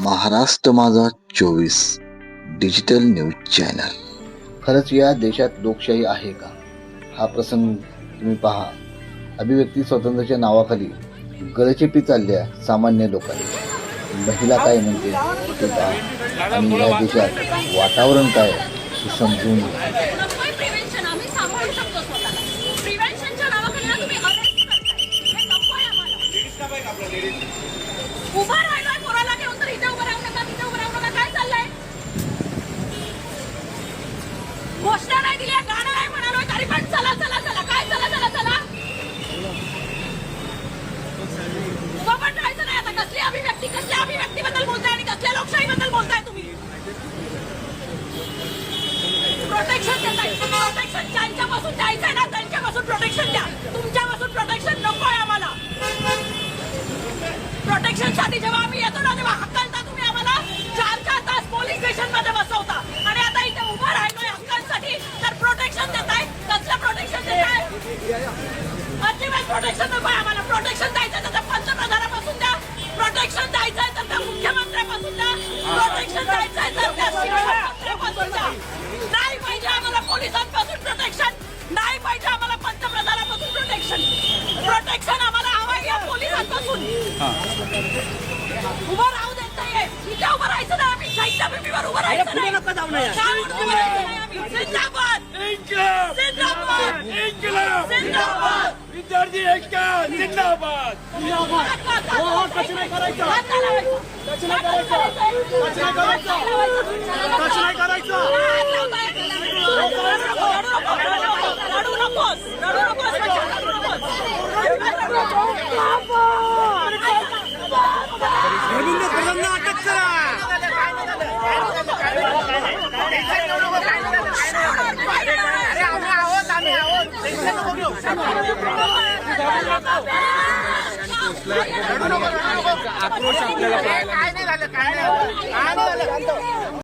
महाराष्ट्र माझा 24 digital news channel. खरंच या देशात लोकशाही आहे का? हा प्रसंग तुम्ही पहा। अभिव्यक्ती स्वातंत्र्याच्या नावाखाली गळचेपी चालल्या सामान्य लोकांनी। महिला काय म्हणते ते पहा आणि या देशात वातावरण काय हे समजून घ्या। उभा राहिलाय कोणाला घेऊन तर इथे उभं राहू नका, तिथे उभं राहू नका, काय चाललंय? घोषणा नाही दिली, गाणं नाही म्हणालोय तरी पण चला चला चला, काय चला चला चला? उभं पण राहायचं नाही आता। कसल्या अभिव्यक्तीबद्दल बोलताय आणि कसल्या लोकशाहीबद्दल बोलताय तुम्ही? प्रोटेक्शन देताय, प्रोटेक्शन ज्यांच्यापासून द्यायचंय ना त्यांच्यापासून प्रोटेक्शन द्या। तुमच्यापासून प्रोटेक्शन नकोय आम्हाला। प्रोटेक्शन साठी जेव्हा आम्ही येतो ना तेव्हा हक्कांचा तुम्ही आम्हाला 4 तास पोलीस स्टेशन मध्ये बसवता आणि आता इथे उभा राहिलोय हक्कांसाठी तर प्रोटेक्शन देताय। कसलं प्रोटेक्शन देताय? अजिबात प्रोटेक्शन नकोय आम्हाला। प्रोटेक्शन द्यायचं तर पंतप्रधानापासून द्या, प्रोटेक्शन द्यायचंय तर त्या मुख्यमंत्र्यापासून द्या, प्रोटेक्शन द्यायचंय तर त्या मंत्र्यापासून द्या। नाही पाहिजे आम्हाला पोलिसांपासून प्रोटेक्शन, नाही पाहिजे आम्हाला पंतप्रधानापासून प्रोटेक्शन। प्रोटेक्शन आम्हाला हवंय या पोलिसांपासून। उभं राहू देत नाहीये, इथे उभं राहायचं नाही आम्ही, शाहीच्या भूमीवर उभं राहायचं नाही। जिंदाबाद जिंदाबाद जिंदाबाद विद्यार्थी ऐका जिंदाबाद कचरा करायचा, कचरा करायचा, कचरा करायचा, कचरा करायचा। रडू नकोस, रडू नकोस, रडू नकोस। अटक करा। आक्रोश आपल्याला